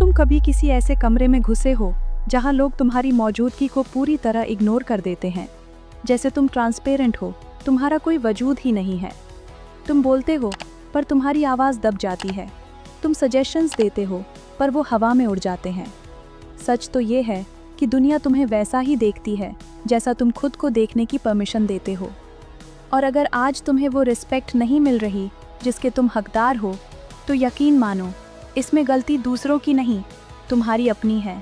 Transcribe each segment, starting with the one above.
तुम कभी किसी ऐसे कमरे में घुसे हो जहां लोग तुम्हारी मौजूदगी को पूरी तरह इग्नोर कर देते हैं, जैसे तुम ट्रांसपेरेंट हो, तुम्हारा कोई वजूद ही नहीं है। तुम बोलते हो पर तुम्हारी आवाज़ दब जाती है। तुम सजेशंस देते हो पर वो हवा में उड़ जाते हैं। सच तो ये है कि दुनिया तुम्हें वैसा ही देखती है जैसा तुम खुद को देखने की परमिशन देते हो। और अगर आज तुम्हें वो रिस्पेक्ट नहीं मिल रही जिसके तुम हकदार हो, तो यकीन मानो, इसमें गलती दूसरों की नहीं, तुम्हारी अपनी है।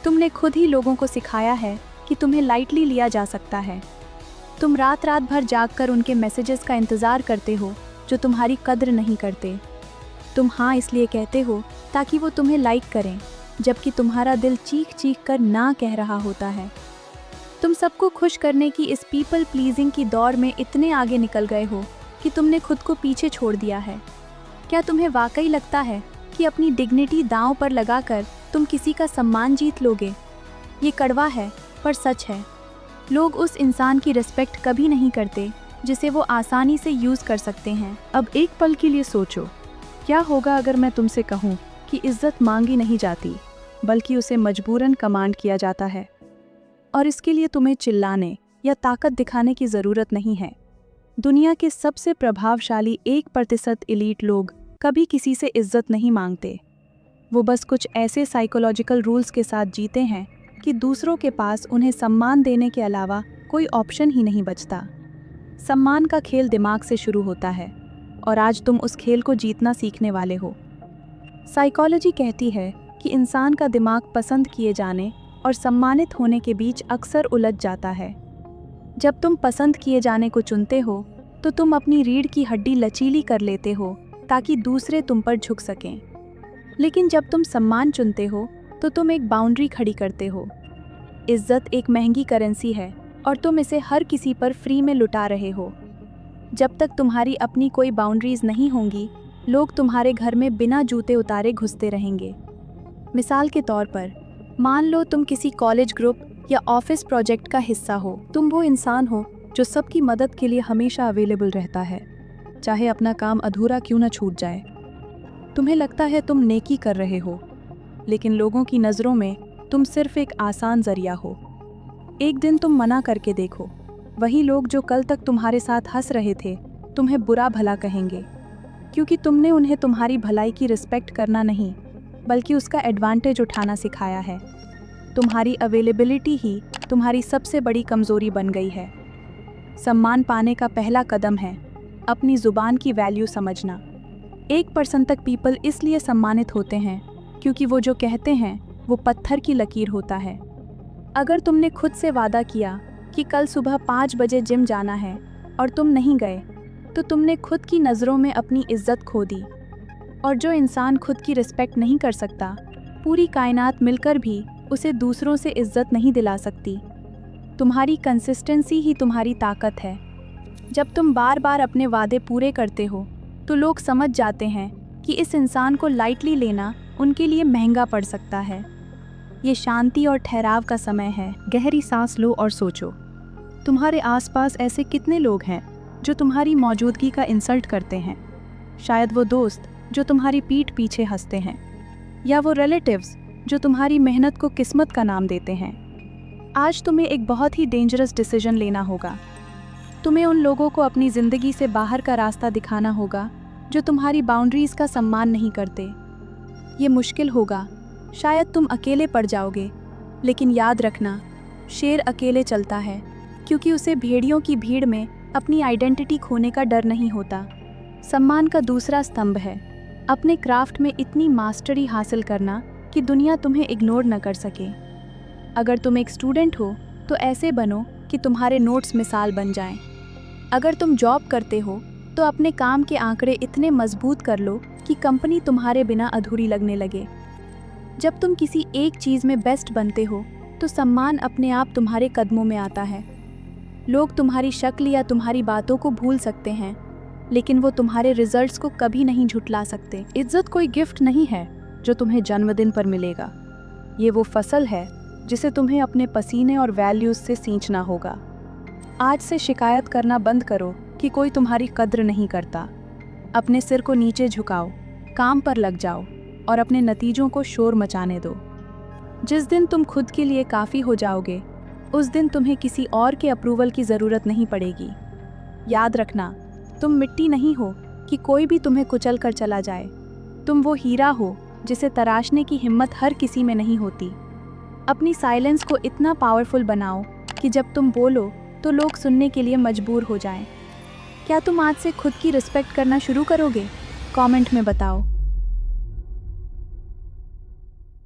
तुमने खुद ही लोगों को सिखाया है कि तुम्हें लाइटली लिया जा सकता है। तुम रात रात भर जागकर उनके मैसेजेस का इंतज़ार करते हो जो तुम्हारी कद्र नहीं करते। तुम हाँ इसलिए कहते हो ताकि वो तुम्हें लाइक करें, जबकि तुम्हारा दिल चीख चीख कर ना कह रहा होता है। तुम सबको खुश करने की इस पीपल प्लीजिंग की दौड़ में इतने आगे निकल गए हो कि तुमने खुद को पीछे छोड़ दिया है। क्या तुम्हें वाकई लगता है कि अपनी डिग्निटी दांव पर लगाकर तुम किसी का सम्मान जीत लोगे? ये कड़वा है पर सच है। लोग उस इंसान की रिस्पेक्ट कभी नहीं करते जिसे वो आसानी से यूज़ कर सकते हैं। अब एक पल के लिए सोचो, क्या होगा अगर मैं तुमसे कहूँ कि इज्जत मांगी नहीं जाती, बल्कि उसे मजबूरन कमांड किया जाता है। और इसके लिए तुम्हें चिल्लाने या ताकत दिखाने की ज़रूरत नहीं है। दुनिया के सबसे प्रभावशाली 1% एलीट लोग कभी किसी से इज्जत नहीं मांगते। वो बस कुछ ऐसे साइकोलॉजिकल रूल्स के साथ जीते हैं कि दूसरों के पास उन्हें सम्मान देने के अलावा कोई ऑप्शन ही नहीं बचता। सम्मान का खेल दिमाग से शुरू होता है और आज तुम उस खेल को जीतना सीखने वाले हो। साइकोलॉजी कहती है कि इंसान का दिमाग पसंद किए जाने और सम्मानित होने के बीच अक्सर उलझ जाता है। जब तुम पसंद किए जाने को चुनते हो तो तुम अपनी रीढ़ की हड्डी लचीली कर लेते हो ताकि दूसरे तुम पर झुक सकें। लेकिन जब तुम सम्मान चुनते हो तो तुम एक बाउंड्री खड़ी करते हो। इज्जत एक महंगी करेंसी है और तुम इसे हर किसी पर फ्री में लुटा रहे हो। जब तक तुम्हारी अपनी कोई बाउंड्रीज नहीं होंगी, लोग तुम्हारे घर में बिना जूते उतारे घुसते रहेंगे। मिसाल के तौर पर, मान लो तुम किसी कॉलेज ग्रुप या ऑफिस प्रोजेक्ट का हिस्सा हो। तुम वो इंसान हो जो सबकी मदद के लिए हमेशा अवेलेबल रहता है, चाहे अपना काम अधूरा क्यों न छूट जाए। तुम्हें लगता है तुम नेकी कर रहे हो, लेकिन लोगों की नज़रों में तुम सिर्फ एक आसान जरिया हो। एक दिन तुम मना करके देखो, वही लोग जो कल तक तुम्हारे साथ हंस रहे थे तुम्हें बुरा भला कहेंगे, क्योंकि तुमने उन्हें तुम्हारी भलाई की रिस्पेक्ट करना नहीं, बल्कि उसका एडवांटेज उठाना सिखाया है। तुम्हारी अवेलेबिलिटी ही तुम्हारी सबसे बड़ी कमज़ोरी बन गई है। सम्मान पाने का पहला कदम है अपनी ज़ुबान की वैल्यू समझना। 1% तक पीपल इसलिए सम्मानित होते हैं क्योंकि वो जो कहते हैं वो पत्थर की लकीर होता है। अगर तुमने खुद से वादा किया कि कल सुबह 5 बजे जिम जाना है और तुम नहीं गए, तो तुमने खुद की नज़रों में अपनी इज्जत खो दी। और जो इंसान खुद की रिस्पेक्ट नहीं कर सकता, पूरी कायनात मिलकर भी उसे दूसरों से इज्जत नहीं दिला सकती। तुम्हारी कंसिस्टेंसी ही तुम्हारी ताकत है। जब तुम बार बार अपने वादे पूरे करते हो तो लोग समझ जाते हैं कि इस इंसान को लाइटली लेना उनके लिए महंगा पड़ सकता है। ये शांति और ठहराव का समय है। गहरी सांस लो और सोचो, तुम्हारे आसपास ऐसे कितने लोग हैं जो तुम्हारी मौजूदगी का इंसल्ट करते हैं? शायद वो दोस्त जो तुम्हारी पीठ पीछे हंसते हैं, या वो रिलेटिव्स जो तुम्हारी मेहनत को किस्मत का नाम देते हैं। आज तुम्हें एक बहुत ही डेंजरस डिसीजन लेना होगा। तुम्हें उन लोगों को अपनी ज़िंदगी से बाहर का रास्ता दिखाना होगा जो तुम्हारी बाउंड्रीज़ का सम्मान नहीं करते। ये मुश्किल होगा, शायद तुम अकेले पड़ जाओगे, लेकिन याद रखना, शेर अकेले चलता है क्योंकि उसे भेड़ियों की भीड़ में अपनी आइडेंटिटी खोने का डर नहीं होता। सम्मान का दूसरा स्तंभ है अपने क्राफ्ट में इतनी मास्टरी हासिल करना कि दुनिया तुम्हें इग्नोर न कर सके। अगर तुम एक स्टूडेंट हो तो ऐसे बनो कि तुम्हारे नोट्स मिसाल बन जाएं। अगर तुम जॉब करते हो तो अपने काम के आंकड़े इतने मजबूत कर लो कि कंपनी तुम्हारे बिना अधूरी लगने लगे। जब तुम किसी एक चीज़ में बेस्ट बनते हो तो सम्मान अपने आप तुम्हारे कदमों में आता है। लोग तुम्हारी शक्ल या तुम्हारी बातों को भूल सकते हैं, लेकिन वो तुम्हारे रिजल्ट्स को कभी नहीं झुठला सकते। इज्जत कोई गिफ्ट नहीं है जो तुम्हें जन्मदिन पर मिलेगा। ये वो फसल है जिसे तुम्हें अपने पसीने और वैल्यूज से सींचना होगा। आज से शिकायत करना बंद करो कि कोई तुम्हारी कद्र नहीं करता। अपने सिर को नीचे झुकाओ, काम पर लग जाओ और अपने नतीजों को शोर मचाने दो। जिस दिन तुम खुद के लिए काफ़ी हो जाओगे, उस दिन तुम्हें किसी और के अप्रूवल की ज़रूरत नहीं पड़ेगी। याद रखना, तुम मिट्टी नहीं हो कि कोई भी तुम्हें कुचल कर चला जाए। तुम वो हीरा हो जिसे तराशने की हिम्मत हर किसी में नहीं होती। अपनी साइलेंस को इतना पावरफुल बनाओ कि जब तुम बोलो तो लोग सुनने के लिए मजबूर हो जाएं। क्या तुम आज से खुद की रिस्पेक्ट करना शुरू करोगे? कमेंट में बताओ।